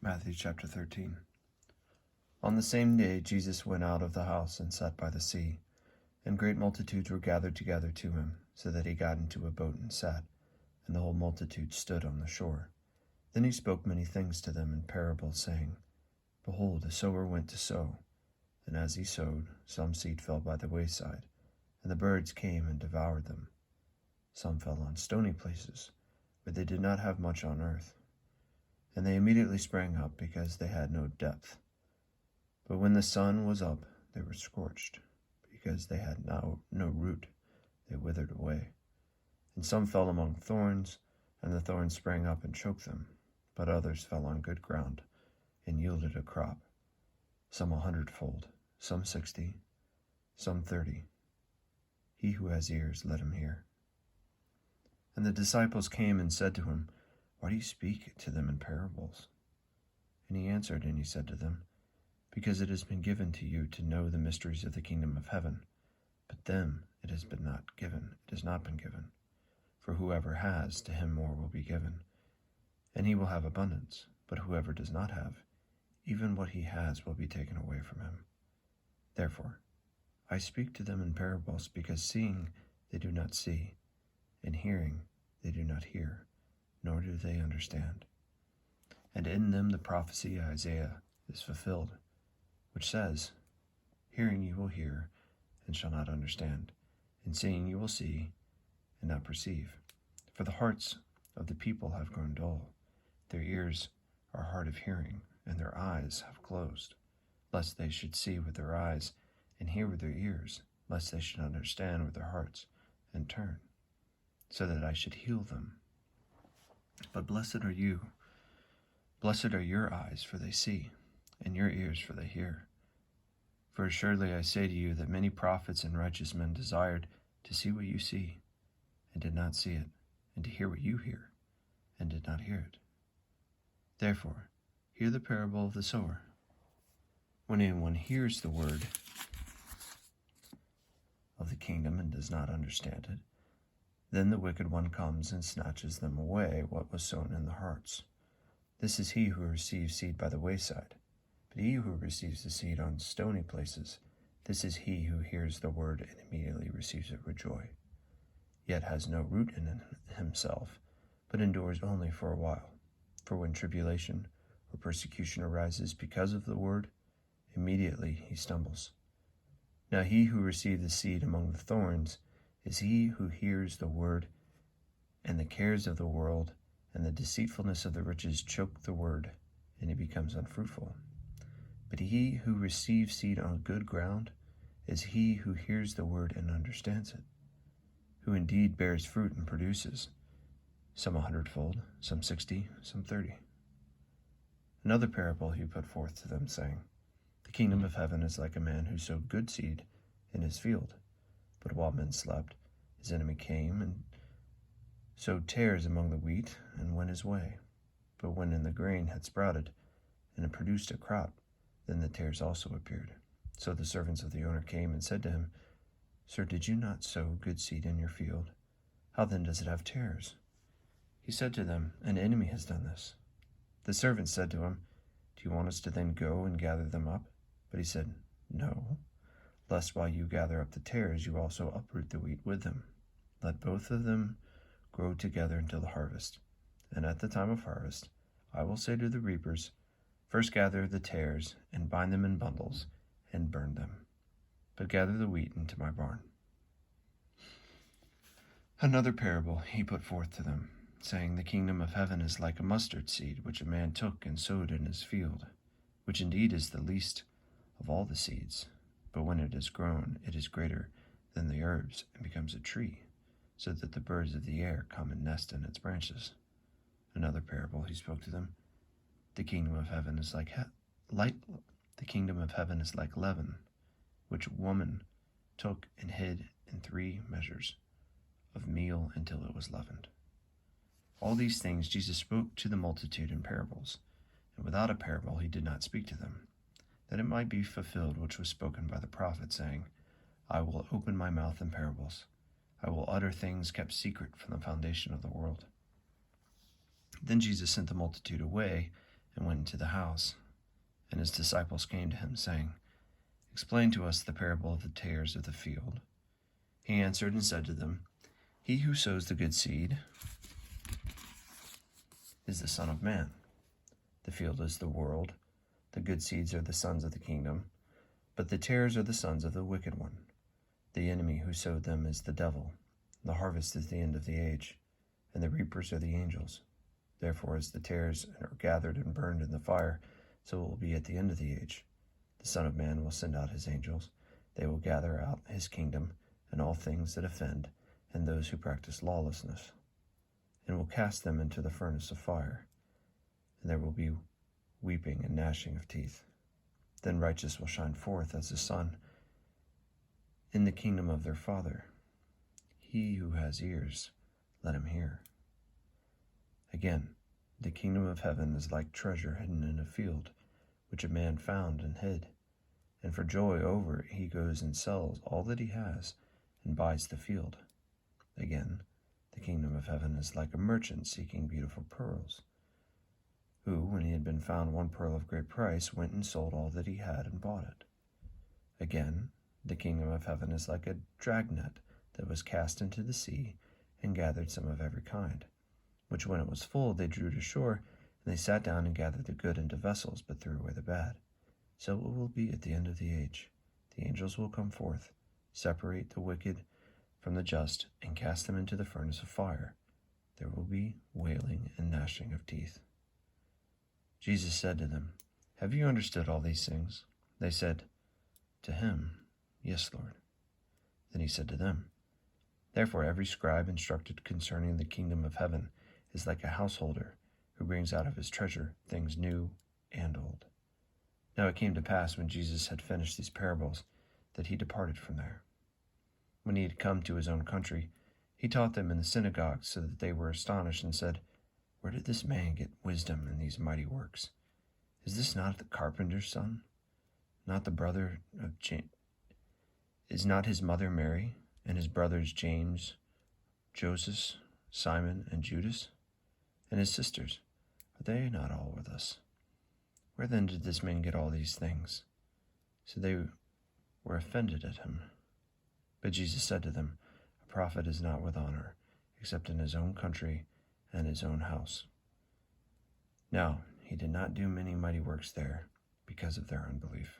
Matthew chapter 13. On the same day Jesus went out of the house and sat by the sea, and great multitudes were gathered together to him, so that he got into a boat and sat, and the whole multitude stood on the shore. Then he spoke many things to them in parables, saying, Behold, a sower went to sow, and as he sowed, some seed fell by the wayside, and the birds came and devoured them. Some fell on stony places, where they did not have much on earth, and they immediately sprang up, because they had no depth. But when the sun was up, they were scorched, because they had no root, they withered away. And some fell among thorns, and the thorns sprang up and choked them. But others fell on good ground, and yielded a crop, some 100-fold, some 60, some 30. He who has ears, let him hear. And the disciples came and said to him, Why do you speak to them in parables? And he answered and he said to them, Because it has been given to you to know the mysteries of the kingdom of heaven, but them it has not been given. For whoever has, to him more will be given, and he will have abundance. But whoever does not have, even what he has will be taken away from him. Therefore, I speak to them in parables, because seeing they do not see, and hearing they do not hear, nor do they understand. And in them the prophecy of Isaiah is fulfilled, which says, Hearing you will hear, and shall not understand, and seeing you will see, and not perceive. For the hearts of the people have grown dull, their ears are hard of hearing, and their eyes have closed, lest they should see with their eyes, and hear with their ears, lest they should understand with their hearts, and turn, so that I should heal them. But blessed are your eyes, for they see, and your ears, for they hear. For assuredly I say to you that many prophets and righteous men desired to see what you see, and did not see it, and to hear what you hear, and did not hear it. Therefore, hear the parable of the sower. When anyone hears the word of the kingdom and does not understand it, then the wicked one comes and snatches them away what was sown in the hearts. This is he who receives seed by the wayside. But he who receives the seed on stony places, this is he who hears the word and immediately receives it with joy, yet has no root in himself, but endures only for a while. For when tribulation or persecution arises because of the word, immediately he stumbles. Now he who received the seed among the thorns is he who hears the word, and the cares of the world and the deceitfulness of the riches choke the word, and it becomes unfruitful. But he who receives seed on good ground is he who hears the word and understands it, who indeed bears fruit and produces, some 100-fold, some 60, some 30. Another parable he put forth to them, saying, The kingdom of heaven is like a man who sowed good seed in his field. But while men slept, his enemy came and sowed tares among the wheat and went his way. But when the grain had sprouted and it produced a crop, then the tares also appeared. So the servants of the owner came and said to him, Sir, did you not sow good seed in your field? How then does it have tares? He said to them, An enemy has done this. The servants said to him, Do you want us to then go and gather them up? But he said, No, lest while you gather up the tares, you also uproot the wheat with them. Let both of them grow together until the harvest. And at the time of harvest, I will say to the reapers, First gather the tares, and bind them in bundles, and burn them. But gather the wheat into my barn. Another parable he put forth to them, saying, The kingdom of heaven is like a mustard seed, which a man took and sowed in his field, which indeed is the least of all the seeds. But when it is grown, it is greater than the herbs, and becomes a tree, so that the birds of the air come and nest in its branches. Another parable he spoke to them, The kingdom of heaven is like leaven, which a woman took and hid in 3 measures of meal until it was leavened. All these things Jesus spoke to the multitude in parables, and without a parable he did not speak to them, that it might be fulfilled which was spoken by the prophet, saying, I will open my mouth in parables. I will utter things kept secret from the foundation of the world. Then Jesus sent the multitude away, and went into the house. And his disciples came to him, saying, Explain to us the parable of the tares of the field. He answered and said to them, He who sows the good seed is the Son of Man. The field is the world. The good seeds are the sons of the kingdom, but the tares are the sons of the wicked one. The enemy who sowed them is the devil. The harvest is the end of the age, and the reapers are the angels. Therefore, as the tares are gathered and burned in the fire, so it will be at the end of the age. The Son of Man will send out his angels. They will gather out his kingdom and all things that offend, and those who practice lawlessness, and will cast them into the furnace of fire. And there will be weeping and gnashing of teeth. Then righteous will shine forth as the sun in the kingdom of their Father. He who has ears, let him hear. Again, the kingdom of heaven is like treasure hidden in a field, which a man found and hid. And for joy over it he goes and sells all that he has and buys the field. Again, the kingdom of heaven is like a merchant seeking beautiful pearls, who, when he had been found one pearl of great price, went and sold all that he had and bought it. Again, the kingdom of heaven is like a dragnet that was cast into the sea and gathered some of every kind, which when it was full they drew to shore, and they sat down and gathered the good into vessels, but threw away the bad. So it will be at the end of the age. The angels will come forth, separate the wicked from the just, and cast them into the furnace of fire. There will be wailing and gnashing of teeth. Jesus said to them, Have you understood all these things? They said to him, Yes, Lord. Then he said to them, Therefore every scribe instructed concerning the kingdom of heaven is like a householder who brings out of his treasure things new and old. Now it came to pass, when Jesus had finished these parables, that he departed from there. When he had come to his own country, he taught them in the synagogues, so that they were astonished and said, Where did this man get wisdom and these mighty works? Is this not the carpenter's son? Not the brother of James? Is not his mother Mary, and his brothers James, Joseph, Simon, and Judas? And his sisters, are they not all with us? Where then did this man get all these things? So they were offended at him. But Jesus said to them, A prophet is not with honor, except in his own country and his own house. Now he did not do many mighty works there, because of their unbelief.